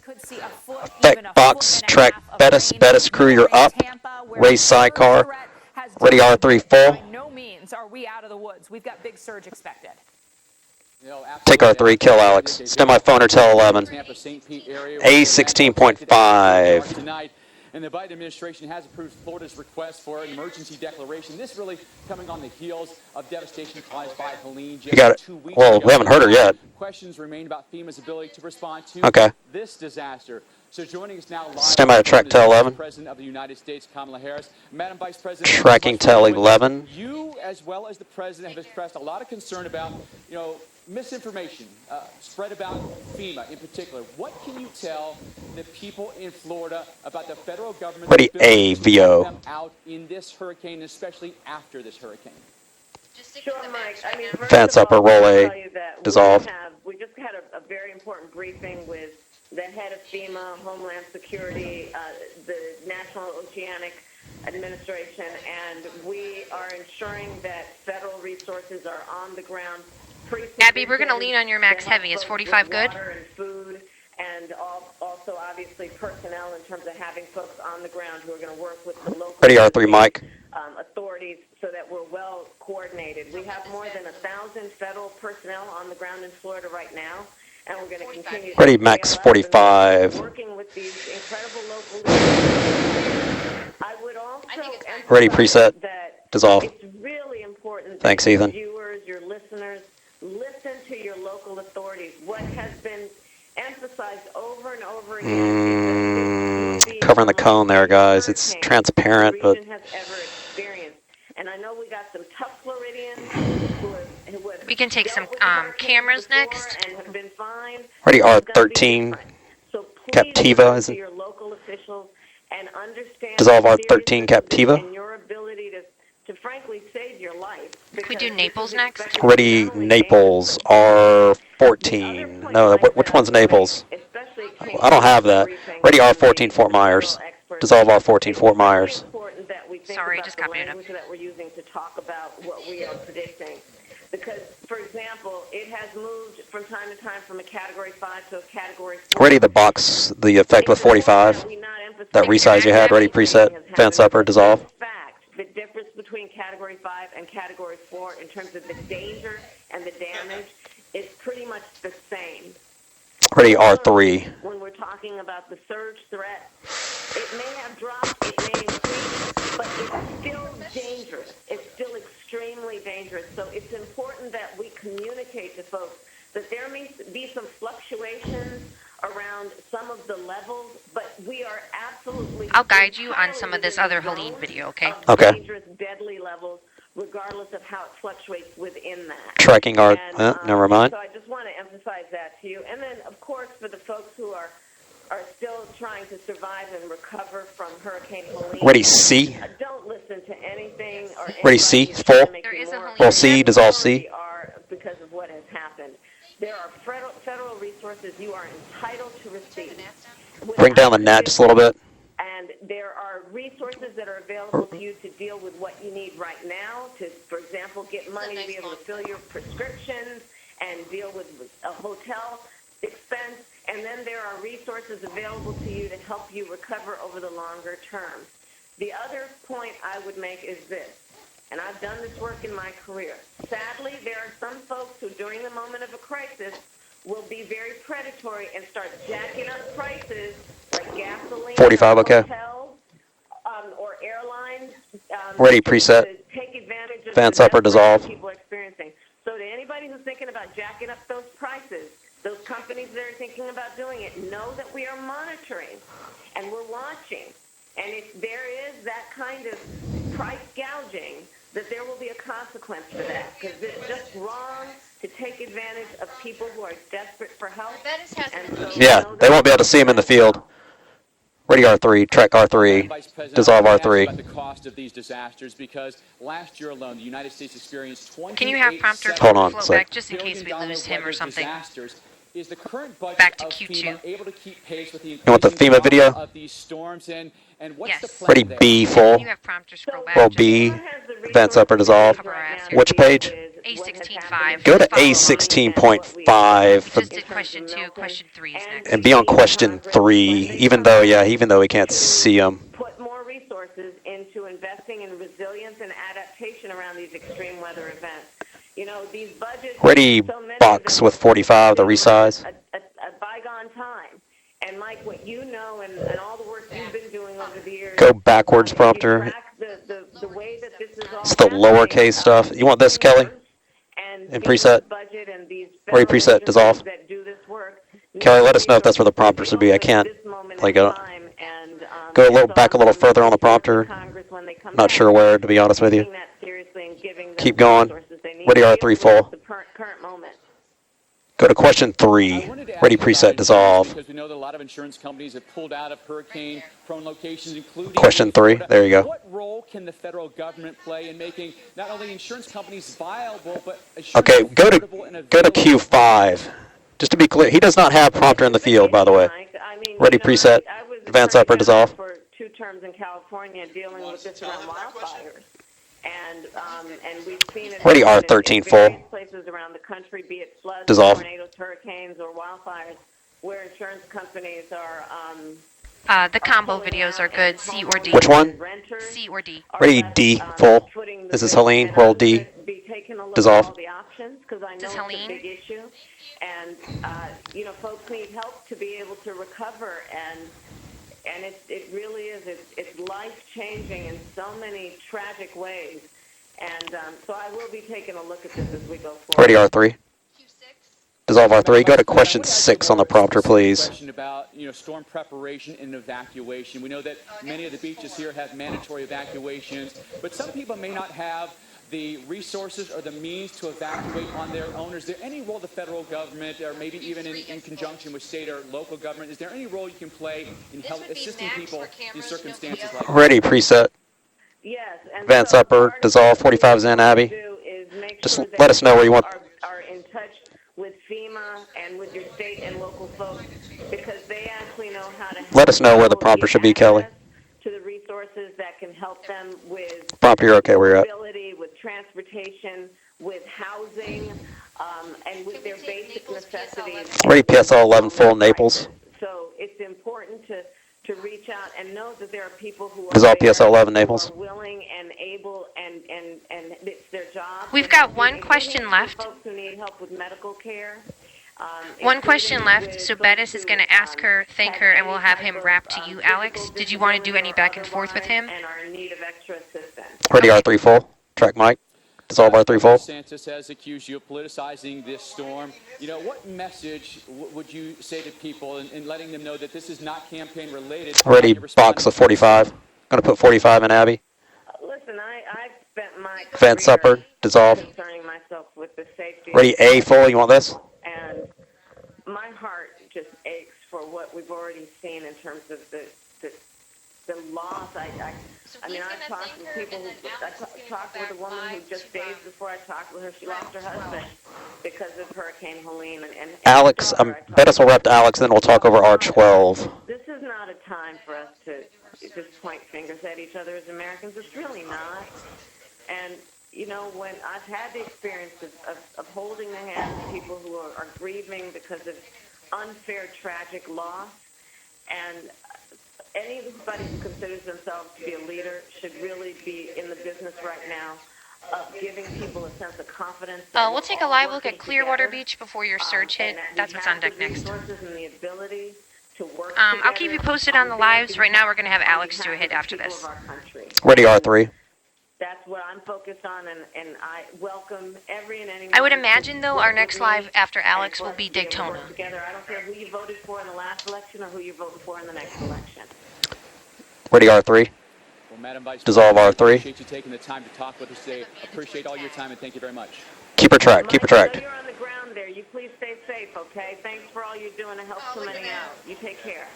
Effect box, track Bettis crew, you're up. Race sidecar. Ready R3 full. By no means are we out of the woods. We've got big surge expected. Take R3, kill Alex. Stand by phone or tell 11. A16.5. And the Biden administration has approved Florida's request for an emergency declaration. This really coming on the heels of devastation caused by Helene. You got it. Well, we haven't heard her yet. Questions remain about FEMA's ability to respond to this disaster. So joining us now live. Stand by to track tel 11. President of the United States, Kamala Harris. Madam Vice President. Tracking tel 11. You, as well as the president, have expressed a lot of concern about, misinformation spread about FEMA in particular. What can you tell the people in Florida about the federal government Ready A, VO. them out in this hurricane, especially after this hurricane? Sure, Mike. I mean, Fence upper, roll A, dissolve. We just had a very important briefing with the head of FEMA, Homeland Security, the National Oceanic Administration, and we are ensuring that federal resources are on the ground. Abby, we're going to lean on your max heavy. Is 45 good? Water and food, and also obviously personnel in terms of having folks on the ground who are going to work with the local Ready R3, Mike. Authorities so that we're well coordinated. We have more than 1,000 federal personnel on the ground in Florida right now, and we're going to continue. Ready max 45. Working with these incredible local leaders. I would also Ready preset. Dissolve. It's really important that Thanks, Ethan. your viewers, your listeners, listen to your local authorities. What has been emphasized over and over again. Covering the cone there, guys. It's transparent, but Has ever experienced. And I know we got some tough Floridians who have We can take some cameras next. and have been fine. Ready R13. So Captiva is isn't. your local officials and understand Dissolve the R13 seriousness Captiva. and your ability to frankly save your life. Can we do Naples next? Ready Naples R14. No, which one's Naples? I don't have that. Ready R14 Fort Myers. Dissolve R14 Fort Myers. Sorry, just copied it up. That we're using to talk about what we are predicting. Because, for example, it has moved from time to time from a Category 5 to a Category 4. Ready the box, the effect with 45. That resize you had. Ready preset. Fence upper. Dissolve. In fact, the difference between Category 5 and Category 4 in terms of the danger and the damage is pretty much the same. Ready R3. When we're talking about the surge threat, it may have dropped, it may increase, but it's still dangerous. It's still extremely dangerous. So it's important that we communicate to folks that there may be some fluctuations around some of the levels, but we are absolutely... I'll guide you on some of this other Helene video, okay? Okay. Dangerous, deadly levels, regardless of how it fluctuates within that. Tracking R... never mind. So I just want to emphasize that to you. And then, of course, for the folks who are still trying to survive and recover from Hurricane Helene... Ready C. Don't listen to anything or... Ready C. Full. There is a Helene. Roll C. Dissolve C. Because of what has happened. There are federal resources you are entitled to receive. Bring down the net just a little bit. And there are resources that are available to you to deal with what you need right now, to, for example, get money to be able to fill your prescriptions and deal with a hotel expense. And then there are resources available to you to help you recover over the longer term. The other point I would make is this, and I've done this work in my career. Sadly, there are some folks who, during the moment of a crisis, will be very predatory and start jacking up prices like gasoline, 45, okay. hotels, or airlines. Ready, preset. To take advantage of Fence the upper, dissolve. people are experiencing. So to anybody who's thinking about jacking up those prices, those companies that are thinking about doing it, know that we are monitoring and we're watching. And if there is that kind of price gouging, that there will be a consequence for that, because it's just wrong to take advantage of people who are desperate for help. And so Yeah, they won't be able to see him in the field. Ready R3, track R3, dissolve R3. The cost of these disasters, because last year alone, the United States experienced 28 Can you have prompter Hold on, float so- back just in case we lose him or something? Is the current budget Back to of Q2. FEMA able to keep pace with the You want the increasing FEMA video? of these storms, and what's Yes. the plan Ready there? B, full. Can you have prompter scroll back? Roll just- B, fence upper, dissolve. Cover our ass here. Which page? A16.5. Go to A16.5 We just did question 2. Question 3 is next. and be on question 3, even though we can't see them. Put more resources into investing in resilience and adaptation around these extreme weather events. You know, these budgets... Ready so many box of them with 45, the resize. a bygone time. And Mike, what you know and all the work you've been doing over the years... Go backwards, prompter. track the way that this is all It's the lowercase stuff. You want this, Kelly? In preset? Ready preset, dissolve. Kelly, let us know if that's where the prompter should be. I can't, like, go a little back a little further on the prompter. Not sure where, to be honest with you. Keep going. Ready R3 full. Go to question 3. Ready preset, dissolve. Because we know that a lot of insurance companies have pulled out of hurricane-prone locations, including Question 3. There you go. What role can the federal government play in making not only insurance companies viable, but Okay, go to Q5. Just to be clear, he does not have prompter in the field, by the way. Ready preset, advance upper, dissolve. For 2 terms in California dealing with this around wildfires. And we've seen it Ready happen R13 in full. various places around the country, be it floods, Dissolve. tornadoes, hurricanes, or wildfires, where insurance companies are The combo videos are good. C or D. Which one? C or D. Ready D full. This is Helene. Roll D. Dissolve. This is Helene. Big issue. And you know, folks need help to be able to recover, and it really is. It's life-changing in so many tragic ways. And so I will be taking a look at this as we go forward. Ready R3. Dissolve R3. Go to question 6 on the prompter, please. Question about, you know, storm preparation and evacuation. We know that many of the beaches here have mandatory evacuations, but some people may not have the resources or the means to evacuate on their own. Is there any role the federal government, or maybe even in conjunction with state or local government, is there any role you can play in assisting people in circumstances like that? Ready preset. Yes. And Advance so upper, part of dissolve, what we 45 is in, Abby. do is make Just sure that let us know where you want. Are in touch with FEMA and with your state and local folks, because they actually know how to help Let us know where the people prompter get should be, Kelly. access to the resources that can help them with Prompter, you're okay where you're at. mobility, with transportation, with housing, and with their basic necessities. Ready PSL 11 full, Naples. So it's important to reach out and know that there are people who are Dissolve there, PSL 11 who Naples. are willing and able, and it's their job. We've got one question left. Folks who need help with medical care. One question left. So Bettis is going to ask her, thank her, and we'll have him rap to you, Alex. Did you want to do any back and forth with him? And are in need of extra assistance. Ready R3 full. Track mic. Dissolve R3 full. DeSantis has accused you of politicizing this storm. You know, what message would you say to people in letting them know that this is not campaign related? Ready box of 45. Going to put 45 in, Abby. Listen, I've spent my Advance career upper, dissolve. concerning myself with the safety. Ready A full. You want this? And my heart just aches for what we've already seen in terms of the loss. I mean, I've talked with people who, I talked with a woman who just days before I talked with her, she lost her husband because of Hurricane Helene. And Alex, Bettis will rep to Alex, then we'll talk over R12. This is not a time for us to just point fingers at each other as Americans. It's really not. And, you know, when I've had the experience of holding the hands of people who are grieving because of unfair, tragic loss, and anybody who considers themselves to be a leader should really be in the business right now of giving people a sense of confidence. We'll take a live look at Clearwater Beach before your surge hit. That's what's on deck next. I'll keep you posted on the lives. Right now, we're going to have Alex do a hit after this. Ready R3. That's what I'm focused on, and I welcome every and anyone. I would imagine, though, our next live after Alex will be Daytona. Together. I don't care who you voted for in the last election or who you voted for in the next election. Ready R3. Well, Madam Vice Dissolve President, R3. Appreciate you taking the time to talk with us today. Appreciate all your time, and thank you very much. Keep her tracked. Keep her Mike, I know tracked. you're on the ground there. You please stay safe, okay? Thanks for all you're doing to help so many out. You take care.